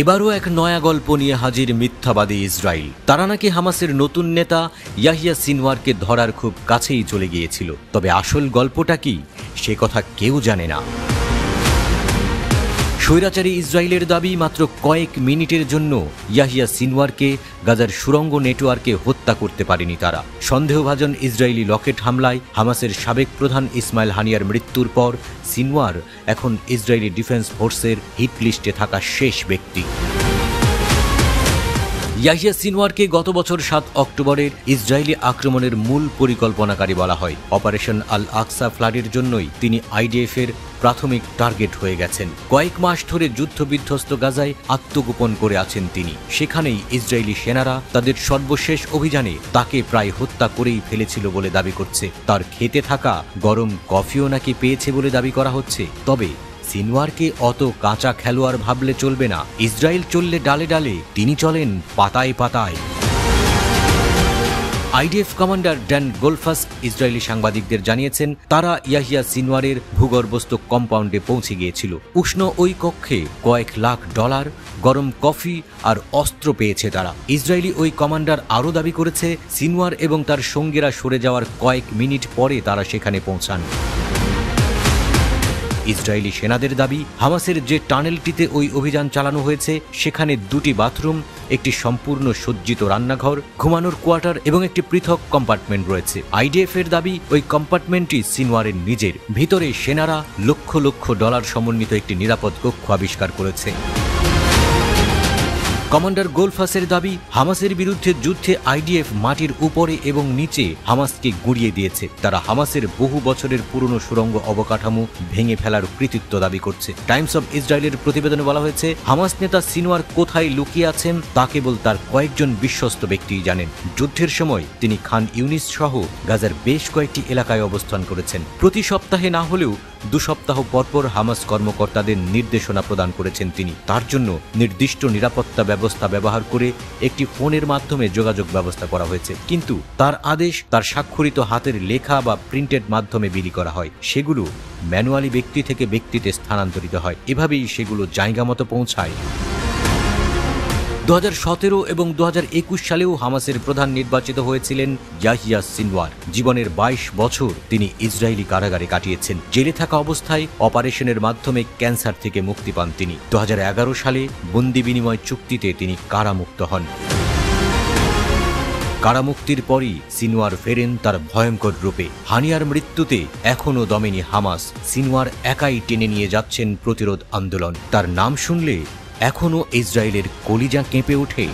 এবারও এক নয়া গল্প নিয়ে হাজির মিথ্যাবাদী ইসরায়েল। তারা নাকি হামাসের নতুন নেতা ইয়াহিয়া সিনওয়ারকে ধরার খুব কাছেই চলে গিয়েছিল। তবে আসল গল্পটা কি সে কথা কেউ জানে না। স্বৈরাচারী ইসরায়েলের দাবি মাত্র কয়েক মিনিটের জন্য ইয়াহিয়া সিনওয়ারকে গাজার সুড়ঙ্গ নেটওয়ার্কে হত্যা করতে পারেনি তারা। সন্দেহভাজন ইসরায়েলি রকেট হামলায় হামাসের সাবেক প্রধান ইসমাইল হানিয়ার মৃত্যুর পর সিনওয়ার এখন ইসরায়েলি ডিফেন্স ফোর্সের হিট লিস্টে থাকা শেষ ব্যক্তি। ইয়াহিয়া সিনওয়ারকে গত বছর 7 অক্টোবরের ইসরায়েলি আক্রমণের মূল পরিকল্পনাকারী বলা হয়। অপারেশন আল আকসা ফ্লাডের জন্যই তিনি আইডিএফের প্রাথমিক টার্গেট হয়ে গেছেন। কয়েক মাস ধরে যুদ্ধবিধ্বস্ত গাজায় আত্মগোপন করে আছেন তিনি। সেখানেই ইসরায়েলি সেনারা তাদের সর্বশেষ অভিযানে তাকে প্রায় হত্যা করেই ফেলেছিল বলে দাবি করছে। তার খেতে থাকা গরম কফিও নাকি পেয়েছে বলে দাবি করা হচ্ছে। তবে সিনওয়ারকে অত কাঁচা খেলোয়াড় ভাবলে চলবে না। ইসরায়েল চললে ডালে ডালে, তিনি চলেন পাতায় পাতায়। আইডিএফ কমান্ডার ড্যান গোলফাস ইসরায়েলি সাংবাদিকদের জানিয়েছেন, তারা ইয়াহিয়া সিনওয়ারের ভূগর্ভস্থ কম্পাউন্ডে পৌঁছে গিয়েছিল। উষ্ণ ওই কক্ষে কয়েক লাখ ডলার, গরম কফি আর অস্ত্র পেয়েছে তারা। ইসরায়েলি ওই কমান্ডার আরও দাবি করেছে, সিনওয়ার এবং তার সঙ্গীরা সরে যাওয়ার কয়েক মিনিট পরে তারা সেখানে পৌঁছান। ইসরায়েলি সেনাদের দাবি, হামাসের যে টানেলটিতে ওই অভিযান চালানো হয়েছে সেখানে 2টি বাথরুম, একটি সম্পূর্ণ সজ্জিত রান্নাঘর, ঘুমানোর কোয়ার্টার এবং একটি পৃথক কম্পার্টমেন্ট রয়েছে। আইডিএফ এর দাবি, ওই কম্পার্টমেন্টটি সিনওয়ারের নিজের। ভিতরে সেনারা লক্ষ লক্ষ ডলার সমন্বিত একটি নিরাপদ কক্ষ আবিষ্কার করেছে। কমান্ডার গোলফাসের দাবি, হামাসের বিরুদ্ধে যুদ্ধে আইডিএফ মাটির উপরে এবং নিচে হামাসকে গুঁড়িয়ে দিয়েছে। তারা হামাসের বহু বছরের পুরনো সুড়ঙ্গ অবকাঠামো ভেঙে ফেলার কৃতিত্ব দাবি করছে। টাইমস অব ইসরায়েলের প্রতিবেদনে বলা হয়েছে, হামাস নেতা সিনওয়ার কোথায় লুকিয়ে আছেন তা কেবল তার কয়েকজন বিশ্বস্ত ব্যক্তিই জানেন। যুদ্ধের সময় তিনি খান ইউনিস সহ গাজার বেশ কয়েকটি এলাকায় অবস্থান করেছেন। প্রতি সপ্তাহে না হলেও 2 সপ্তাহ পরপর হামাস কর্মকর্তাদের নির্দেশনা প্রদান করেছেন তিনি। তার জন্য নির্দিষ্ট নিরাপত্তা ব্যবস্থা ব্যবহার করে একটি ফোনের মাধ্যমে যোগাযোগ ব্যবস্থা করা হয়েছে। কিন্তু তার আদেশ তার স্বাক্ষরিত হাতের লেখা বা প্রিন্টেড মাধ্যমে বিলি করা হয়। সেগুলো ম্যানুয়ালি ব্যক্তি থেকে ব্যক্তিতে স্থানান্তরিত হয়। এভাবেই সেগুলো জায়গা মতো পৌঁছায়। 2017 এবং 2021 সালেও হামাসের প্রধান নির্বাচিত হয়েছিলেন ইয়াহিয়া সিনওয়ার। জীবনের 22 বছর তিনি ইসরায়েলি কারাগারে কাটিয়েছেন। জেলে থাকা অবস্থায় অপারেশনের মাধ্যমে ক্যান্সার থেকে মুক্তি পান তিনি। 2011 সালে বন্দি বিনিময় চুক্তিতে তিনি কারামুক্ত হন। কারামুক্তির পরই সিনওয়ার ফেরেন তার ভয়ঙ্কর রূপে। হানিয়ার মৃত্যুতে এখনও দমেনি হামাস। সিনওয়ার একাই টেনে নিয়ে যাচ্ছেন প্রতিরোধ আন্দোলন। তার নাম শুনলে এখনও ইসরায়েলের কলিজা কেঁপে ওঠে।